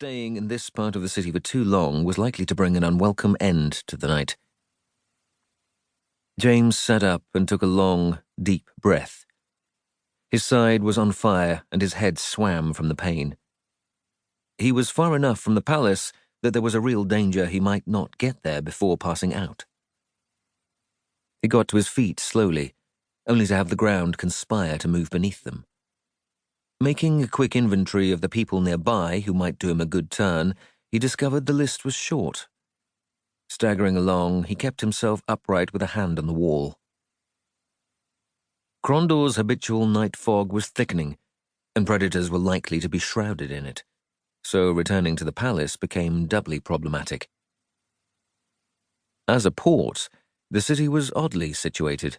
Staying in this part of the city for too long was likely to bring an unwelcome end to the night. James sat up and took a long, deep breath. His side was on fire and his head swam from the pain. He was far enough from the palace that there was a real danger he might not get there before passing out. He got to his feet slowly, only to have the ground conspire to move beneath them. Making a quick inventory of the people nearby who might do him a good turn, he discovered the list was short. Staggering along, he kept himself upright with a hand on the wall. Krondor's habitual night fog was thickening, and predators were likely to be shrouded in it, so returning to the palace became doubly problematic. As a port, the city was oddly situated.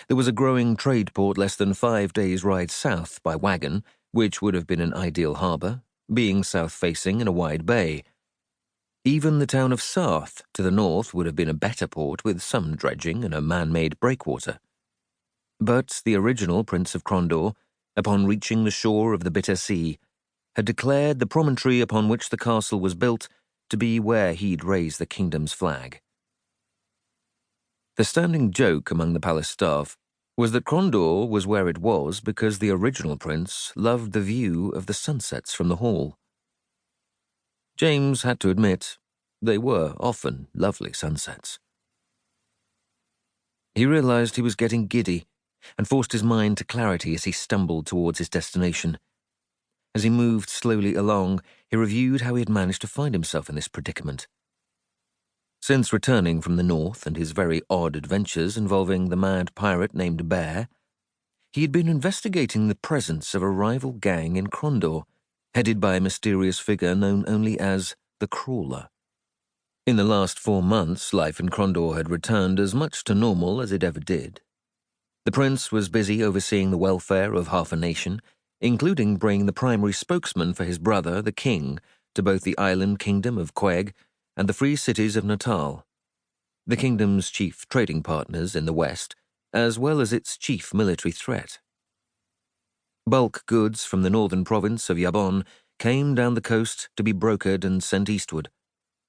There was a growing trade port less than 5 days' ride south by wagon, which would have been an ideal harbour, being south-facing in a wide bay. Even the town of Sarth to the north would have been a better port with some dredging and a man-made breakwater. But the original Prince of Krondor, upon reaching the shore of the bitter sea, had declared the promontory upon which the castle was built to be where he'd raise the kingdom's flag. The standing joke among the palace staff was that Krondor was where it was because the original prince loved the view of the sunsets from the hall. James had to admit, they were often lovely sunsets. He realized he was getting giddy and forced his mind to clarity as he stumbled towards his destination. As he moved slowly along, he reviewed how he had managed to find himself in this predicament. Since returning from the north and his very odd adventures involving the mad pirate named Bear, he had been investigating the presence of a rival gang in Krondor, headed by a mysterious figure known only as the Crawler. In the last 4 months, life in Krondor had returned as much to normal as it ever did. The prince was busy overseeing the welfare of half a nation, including bringing the primary spokesman for his brother, the king, to both the island kingdom of Queg and the free cities of Natal, the kingdom's chief trading partners in the west, as well as its chief military threat. Bulk goods from the northern province of Yabon came down the coast to be brokered and sent eastward,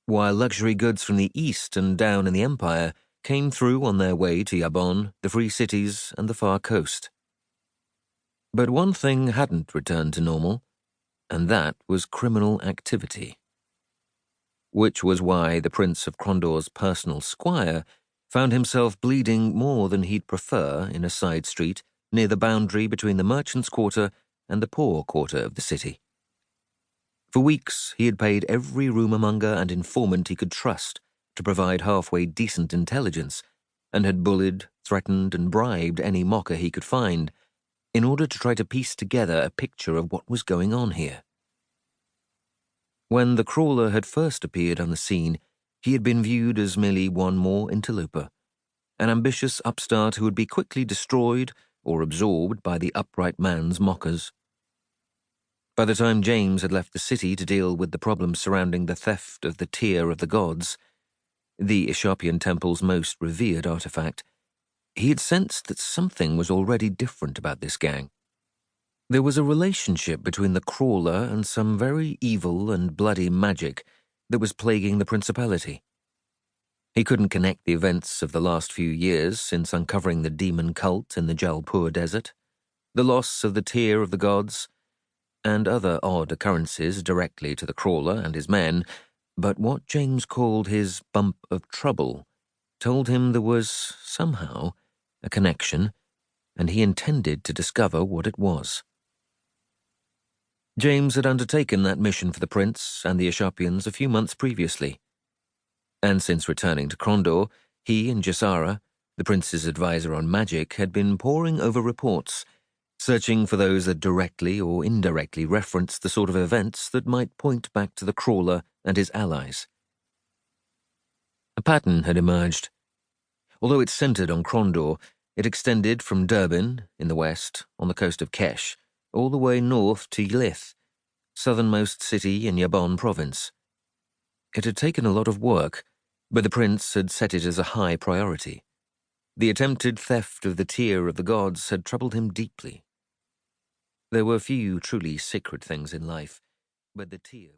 while luxury goods from the east and down in the empire came through on their way to Yabon, the free cities, and the far coast. But one thing hadn't returned to normal, and that was criminal activity. Which was why the Prince of Krondor's personal squire found himself bleeding more than he'd prefer in a side street near the boundary between the merchants' quarter and the poor quarter of the city. For weeks, he had paid every rumour-monger and informant he could trust to provide halfway decent intelligence, and had bullied, threatened, and bribed any mocker he could find in order to try to piece together a picture of what was going on here. When the Crawler had first appeared on the scene, he had been viewed as merely one more interloper, an ambitious upstart who would be quickly destroyed or absorbed by the upright man's mockers. By the time James had left the city to deal with the problems surrounding the theft of the Tear of the Gods, the Ishopian temple's most revered artifact, he had sensed that something was already different about this gang. There was a relationship between the Crawler and some very evil and bloody magic that was plaguing the principality. He couldn't connect the events of the last few years since uncovering the demon cult in the Jalpur desert, the loss of the Tear of the Gods, and other odd occurrences directly to the Crawler and his men, but what James called his bump of trouble told him there was, somehow, a connection, and he intended to discover what it was. James had undertaken that mission for the prince and the Ishopians a few months previously, and since returning to Krondor, he and Jazhara, the prince's advisor on magic, had been poring over reports, searching for those that directly or indirectly referenced the sort of events that might point back to the Crawler and his allies. A pattern had emerged. Although it centered on Krondor, it extended from Durbin, in the west, on the coast of Kesh, all the way north to Ylith, southernmost city in Yabon province. It had taken a lot of work, but the prince had set it as a high priority. The attempted theft of the Tear of the Gods had troubled him deeply. There were few truly sacred things in life, but the Tear...